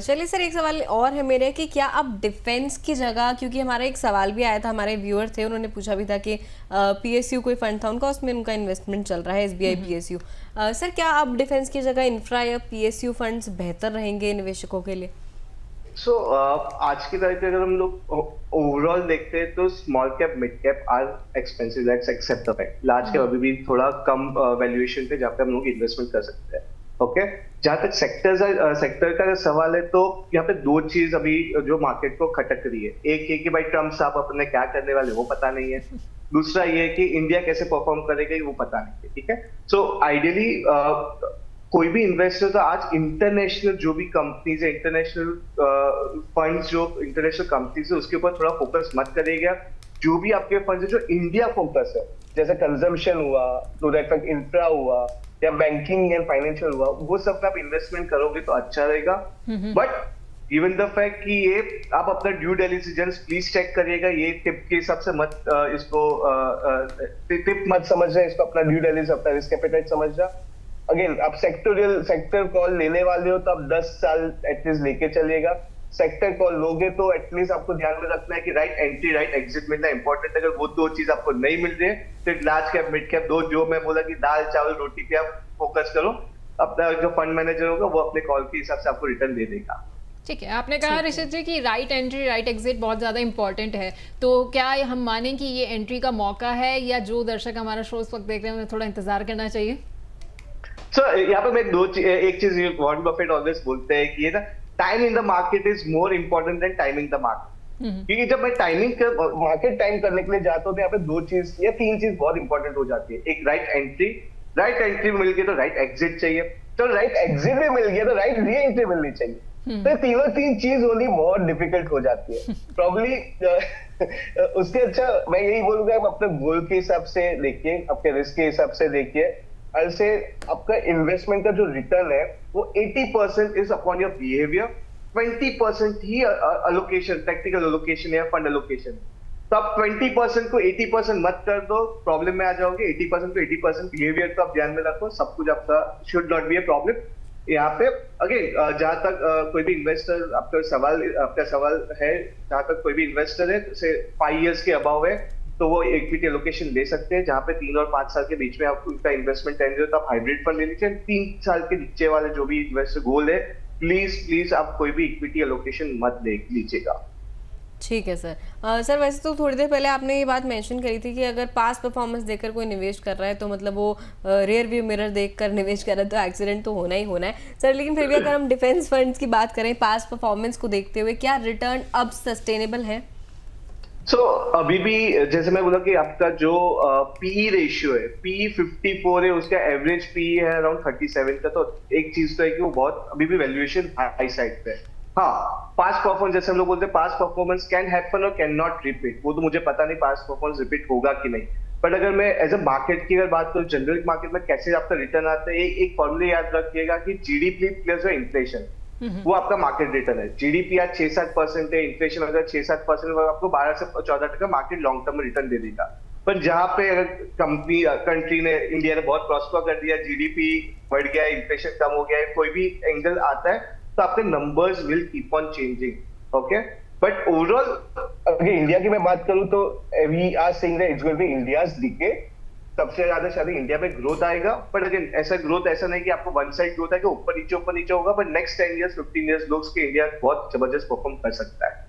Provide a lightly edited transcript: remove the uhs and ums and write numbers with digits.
चलिए सर, एक सवाल और है मेरे कि क्या आप डिफेंस की जगह, क्योंकि हमारा एक सवाल भी आया था, हमारे व्यूअर थे, उन्होंने पूछा भी था कि पीएसयू कोई फंड था उनका, उसमें उनका इन्वेस्टमेंट चल रहा है एसबीआई पीएसयू। सर, क्या आप डिफेंस की जगह इंफ्रा या पीएसयू फंड्स बेहतर रहेंगे निवेशकों के लिए? आज की तारीख में अगर हम लोग ओवरऑल देखते हैं तो small cap mid cap are expensive, let's accept the fact. Large cap अभी भी थोड़ा कम वैल्यूएशन पे जहाँ पे हम लोग इन्वेस्टमेंट कर सकते हैं। ओके, जहां तक सेक्टर का सवाल है तो यहाँ पे दो चीज अभी जो मार्केट को खटक रही है। एक है कि भाई ट्रम्प साहब अपने क्या करने वाले वो पता नहीं है। दूसरा ये है कि इंडिया कैसे परफॉर्म करेगा वो पता नहीं है। ठीक है, सो आइडियली कोई भी इन्वेस्टर तो आज इंटरनेशनल जो भी कंपनीज है, इंटरनेशनल फंड्स जो इंटरनेशनल कंपनीज है उसके ऊपर थोड़ा फोकस मत करेगा। जो भी आपके फंड है जो इंडिया फोकस है, जैसे कंजम्पशन हुआ, टू दैट इफेक्ट इंफ्रा हुआ या बैंकिंग एंड फाइनेंशियल हुआ, वो सब में आप इन्वेस्टमेंट करोगे तो अच्छा रहेगा। बट इवन द फैक्ट कि ये आप अपना ड्यू डिलिजेंस प्लीज चेक करिएगा। ये टिप के हिसाब से मत इसको टिप मत समझना, इसको अपना ड्यू डिलिजेंस, अपना रिस्क एपेटाइट समझना। अगेन आप सेक्टर कॉल लेने वाले हो तो आप 10 साल एटलीस्ट लेके चलिएगा। सेक्टर कॉल लोगे तो एटलीस्ट आपको ध्यान में रखना है कि राइट एंट्री राइट एग्जिट मिलना इंपॉर्टेंट है। अगर वो दो चीज आपको नहीं मिल रही है तो लार्ज कैप मिड कैप दो, जो मैं बोला कि दाल चावल रोटी पे आप फोकस करो। अपना जो फंड मैनेजर होगा वो अपने कॉल के हिसाब से आपको रिटर्न दे देगा। ठीक है, आपने कहा ऋषित जी कि राइट एंट्री राइट एग्जिट बहुत ज़्यादा इंपॉर्टेंट है, तो क्या हम मानें कि ये एंट्री का मौका है या जो दर्शक हमारा शो इस वक्त देख रहे हैं उन्हें थोड़ा इंतजार करना चाहिए? यहाँ पे मैं एक चीज वॉरेन बफेट ऑलवेज बोलते हैं कि ये ना, time in the market is more important than timing the market. क्योंकि जब मैं मार्केट टाइम करने के लिए जाता हूँ तो यहाँ पे दो चीज या तीन चीज बहुत इंपॉर्टेंट हो जाती है। एक राइट एंट्री मिल गई तो राइट एग्जिट चाहिए, तो राइट एग्जिट भी मिल गया तो राइट री एंट्री मिलनी चाहिए। तो तीन चीज होनी बहुत डिफिकल्ट हो जाती है प्रॉब्ली। उसके अच्छा मैं यही बोलूंगा, आप अपने गोल के हिसाब से देखिए, आपके रिस्क के हिसाब से देखिए। से आपका इन्वेस्टमेंट का जो रिटर्न है वो 80% is upon your behaviour, 20% he allocation, technical allocation या फंड अलोकेशन। तो आप 20% को 80% मत कर दो, प्रॉब्लम में आ जाओगे। 80% को 80% बिहेवियर को आप ध्यान में रखो, सब कुछ आपका should not be a problem. यहाँ पे अगेन जहां तक कोई भी इन्वेस्टर, आपका सवाल है, जहां तक कोई भी इन्वेस्टर है से 5 years के अबाव है तो वो इक्विटी एलोकेशन ले सकते हैं, जहां पे 3 और 5 साल के बीच में आप उनका इन्वेस्टमेंट टेन्योर, तो आप हाइब्रिड फंड ले लीजिए। 3 साल के नीचे वाले जो भी इन्वेस्टर गोल है, प्लीज आप कोई भी इक्विटी एलोकेशन मत देख लीजिएगा। ठीक है सर। सर, वैसे तो थोड़ी देर पहले आपने ये बात मेंशन करी थी कि अगर पास परफॉर्मेंस देखकर कोई निवेश कर रहा है तो मतलब वो रियर व्यू मिरर देखकर निवेश कर रहा है तो एक्सीडेंट तो होना ही होना है सर। लेकिन फिर भी अगर हम डिफेंस फंड्स की बात करें पास परफॉर्मेंस को देखते हुए, क्या रिटर्न अब सस्टेनेबल है? अभी भी जैसे मैं बोला कि आपका जो पीई रेशियो है, पीई 54 है, उसका एवरेज पीई है अराउंड 37 का। तो एक चीज तो है कि वो बहुत अभी भी वैल्यूएशन हाई साइड पे है। हाँ, पास्ट परफॉर्मेंस, जैसे हम लोग बोलते हैं पास्ट परफॉर्मेंस कैन हैपन और कैन नॉट रिपीट, वो तो मुझे पता नहीं पास्ट परफॉर्मेंस रिपीट होगा कि नहीं। बट अगर मैं एज अ मार्केट की अगर बात करूं, जनरल मार्केट में कैसे आपका रिटर्न आता है, एक फॉर्मूला याद रखिएगा कि जीडीपी प्लस इन्फ्लेशन, वो आपका मार्केट रिटर्न है। जीडीपी आज 6-7% है, इन्फ्लेशन अगर 6-7% आपको 12 से 14% मार्केट लॉन्ग टर्म में रिटर्न दे देगा। पर जहां पे अगर कंट्री ने, इंडिया ने बहुत प्रॉस्पर कर दिया, जीडीपी बढ़ गया, इन्फ्लेशन कम हो गया है, कोई भी एंगल आता है तो आपके numbers will keep on changing. Okay, but overall अगर इंडिया की मैं बात करूं तो we are saying that it's going to be India's decade. सबसे ज्यादा शायद इंडिया में ग्रोथ आएगा, बट अगेन ऐसा ग्रोथ ऐसा नहीं कि आपको वन साइड ग्रोथ है कि ऊपर नीचे होगा, बट नेक्स्ट 10 years 15 years लोग के इंडिया बहुत जबरदस्त परफॉर्म कर सकता है।